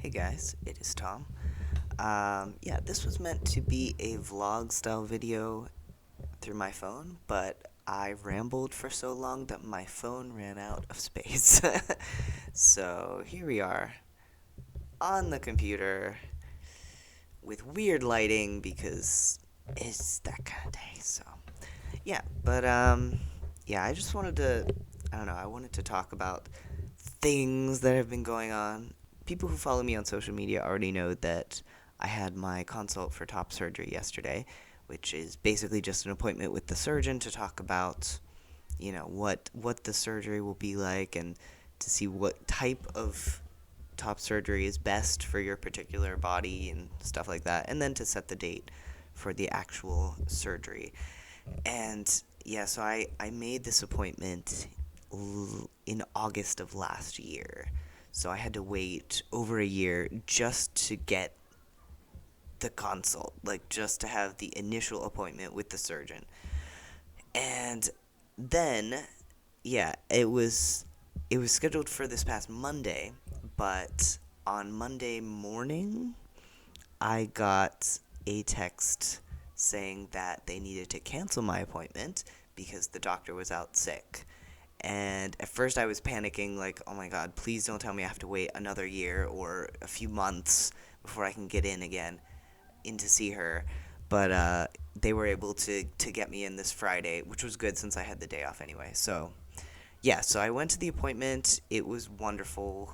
Hey guys, it is Tom. Yeah, this was meant to be a vlog style video through my phone, but I rambled for so long that my phone ran out of space. So here we are on the computer with weird lighting because it's that kind of day. So yeah, but yeah, I just wanted to, I don't know, I wanted to talk about things that have been going on. People who follow me on social media already know that I had my consult for top surgery yesterday, which is basically just an appointment with the surgeon to talk about, what the surgery will be like and to see what type of top surgery is best for your particular body and stuff like that, and then to set the date for the actual surgery. And yeah, so I made this appointment in August of last year. So I had to wait over a year just to get the consult, like just to have the initial appointment with the surgeon. And then yeah, it was scheduled for this past Monday, but on Monday morning I got a text saying that they needed to cancel my appointment because the doctor was out sick. And at first I was panicking, like, oh my god, please don't tell me I have to wait another year or a few months before I can get in to see her. But they were able to get me in this Friday, which was good since I had the day off anyway. So yeah, so I went to the appointment. It was wonderful.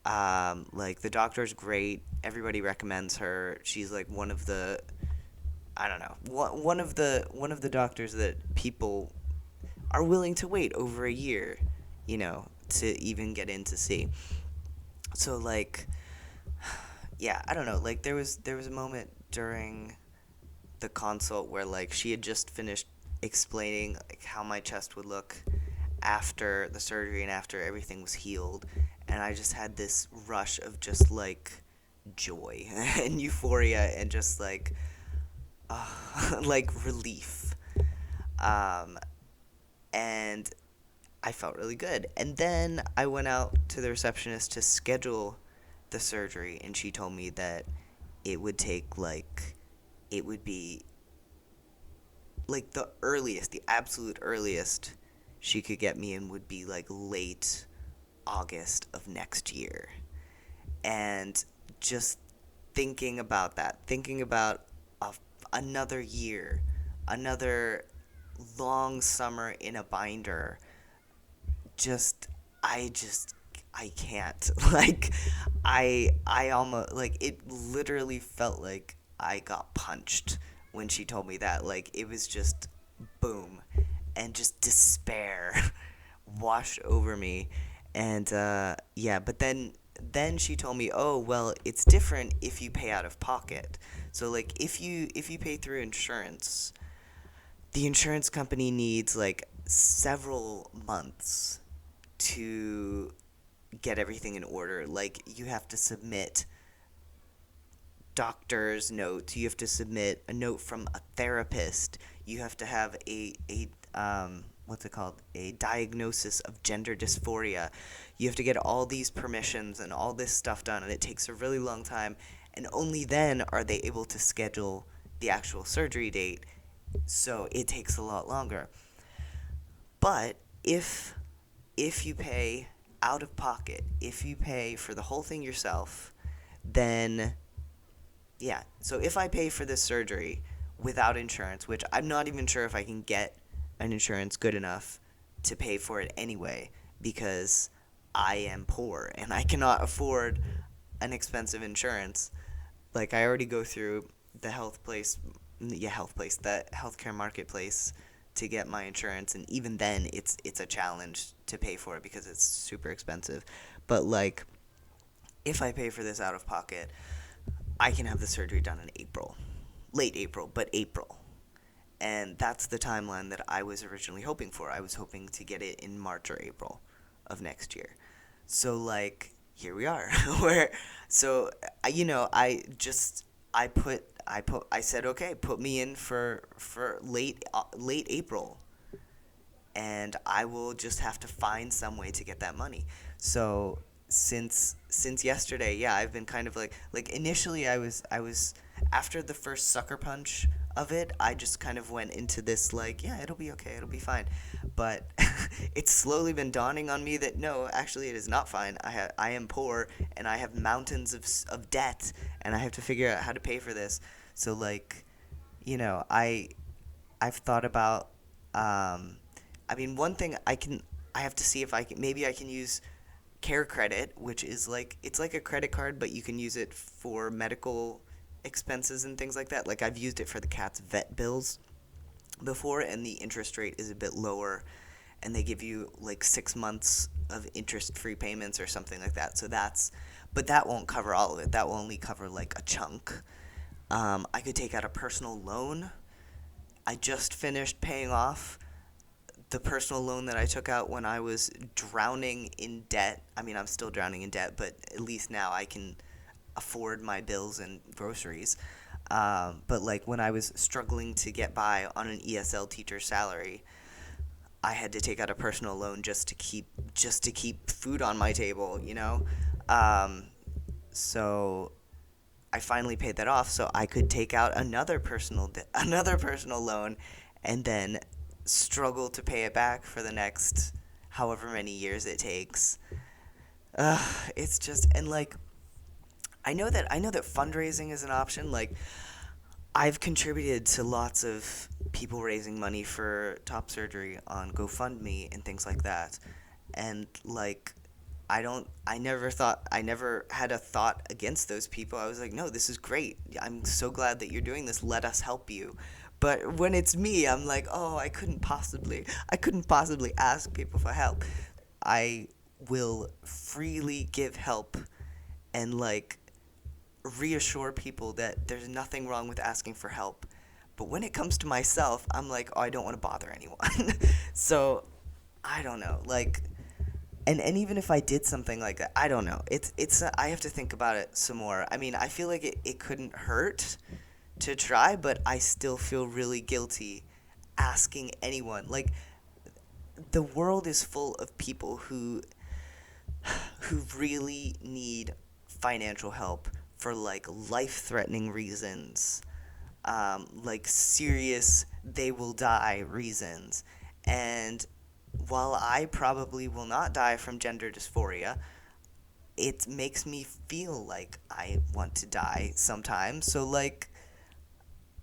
Like the doctor's great. Everybody recommends her. She's like one of the, I don't know, one of the doctors that people are willing to wait over a year, to even get in to see. So like, yeah, I don't know. Like there was a moment during the consult where like she had just finished explaining like how my chest would look after the surgery and after everything was healed, and I just had this rush of just like joy and euphoria and just like like relief. Um, and I felt really good. And then I went out to the receptionist to schedule the surgery, and she told me that it would take like, it would be like the earliest, the absolute earliest she could get me in would be like late August of next year. And just thinking about that, thinking about a, another year, another long summer in a binder, just I just I can't. Like I almost, like, it literally felt like I got punched when she told me that. Like it was just boom, and just despair washed over me. And yeah, but then she told me, "Oh, well, it's different if you pay out of pocket." So like if you pay through insurance, the insurance company needs like several months to get everything in order. Like you have to submit doctor's notes, you have to submit a note from a therapist, you have to have a what's it called? A diagnosis of gender dysphoria. You have to get all these permissions and all this stuff done, and it takes a really long time. And only then are they able to schedule the actual surgery date. So it takes a lot longer. But if you pay out of pocket, if you pay for the whole thing yourself, then yeah. So if I pay for this surgery without insurance, which I'm not even sure if I can get an insurance good enough to pay for it anyway, because I am poor and I cannot afford an expensive insurance. Like I already go through the the healthcare marketplace to get my insurance, and even then it's a challenge to pay for it because it's super expensive. But like if I pay for this out of pocket, I can have the surgery done in April. Late April, but April. And that's the timeline that I was originally hoping for. I was hoping to get it in March or April of next year. So like here we are. Where so I said, okay, put me in for late April, and I will just have to find some way to get that money. So since yesterday, yeah, I've been kind of like initially I was after the first sucker punch of it, I just kind of went into this like, yeah, it'll be okay, it'll be fine. But it's slowly been dawning on me that no, actually it is not fine. I am poor and I have mountains of debt and I have to figure out how to pay for this. So like, I've thought about I mean, one thing I have to see if I can maybe I can use Care Credit, which is like it's like a credit card, but you can use it for medical expenses and things like that. Like I've used it for the cat's vet bills before, and the interest rate is a bit lower, and they give you like 6 months of interest-free payments or something like that. But that won't cover all of it. That will only cover like a chunk. I could take out a personal loan. I just finished paying off the personal loan that I took out when I was drowning in debt. I mean, I'm still drowning in debt, but at least now I can afford my bills and groceries. But like when I was struggling to get by on an ESL teacher salary, I had to take out a personal loan just to keep food on my table. Um, so I finally paid that off, so I could take out another personal loan, and then struggle to pay it back for the next however many years it takes. It's just and like I know that fundraising is an option. Like I've contributed to lots of people raising money for top surgery on GoFundMe and things like that. And like I never had a thought against those people. I was like, "No, this is great. I'm so glad that you're doing this. Let us help you." But when it's me, I'm like, "Oh, I couldn't possibly ask people for help." I will freely give help and like reassure people that there's nothing wrong with asking for help. But when it comes to myself, I'm like, oh, I don't want to bother anyone. So I don't know. Like, and even if I did something like that, I don't know. I have to think about it some more. I mean, I feel like it couldn't hurt to try, but I still feel really guilty asking anyone. Like, the world is full of people who really need financial help for like life-threatening reasons, like serious they will die reasons. And while I probably will not die from gender dysphoria, it makes me feel like I want to die sometimes. So like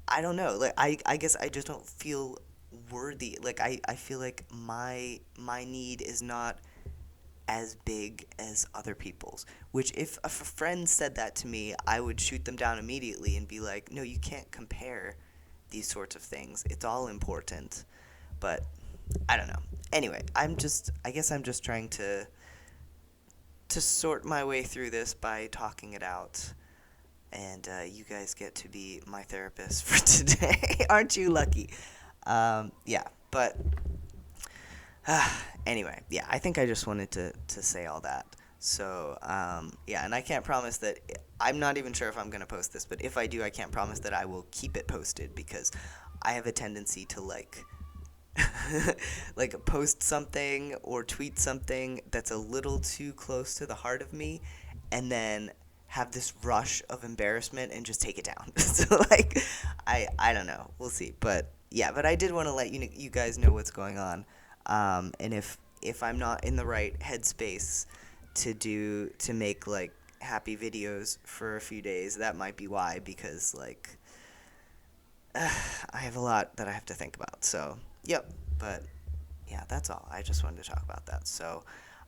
I don't know. Like I guess I just don't feel worthy. Like I feel like my need is not as big as other people's. Which, if a friend said that to me, I would shoot them down immediately and be like, no, you can't compare these sorts of things. It's all important. But I don't know. Anyway, I guess I'm just trying to sort my way through this by talking it out. And you guys get to be my therapist for today. Aren't you lucky? Yeah, but anyway, yeah, I think I just wanted to say all that. So, yeah, and I can't promise that I'm not even sure if I'm going to post this, but if I do, I can't promise that I will keep it posted because I have a tendency to like post something or tweet something that's a little too close to the heart of me and then have this rush of embarrassment and just take it down. So like I don't know. We'll see. But yeah, but I did want to let you guys know what's going on. And if I'm not in the right headspace to make like happy videos for a few days, that might be why, because like I have a lot that I have to think about. So, yep. But yeah, that's all. I just wanted to talk about that. So,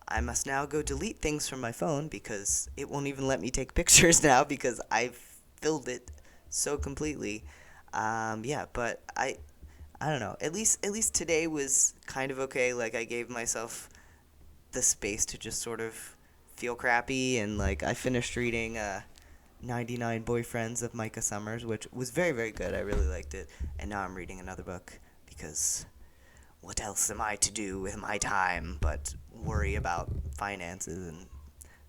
I must now go delete things from my phone because it won't even let me take pictures now because I've filled it so completely. Yeah, but I don't know. At least today was kind of okay. Like I gave myself the space to just sort of feel crappy, and like I finished reading 99 Boyfriends of Micah Summers, which was very, very good. I really liked it. And now I'm reading another book because what else am I to do with my time but worry about finances and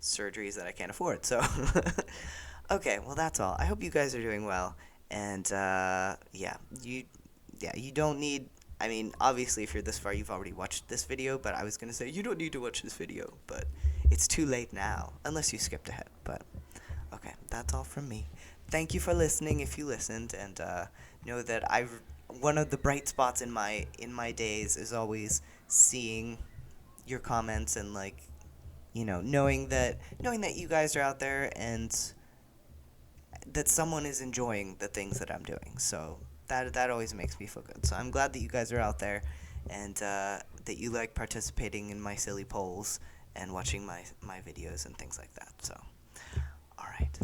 surgeries that I can't afford? So, okay, well, that's all. I hope you guys are doing well. And, you don't need. I mean, obviously, if you're this far, you've already watched this video, but I was going to say, you don't need to watch this video, but it's too late now, unless you skipped ahead. But okay, that's all from me. Thank you for listening if you listened, and know that one of the bright spots in my days is always seeing your comments and like knowing that you guys are out there and that someone is enjoying the things that I'm doing. So that always makes me feel good. So I'm glad that you guys are out there and that you like participating in my silly polls and watching my videos and things like that. So all right.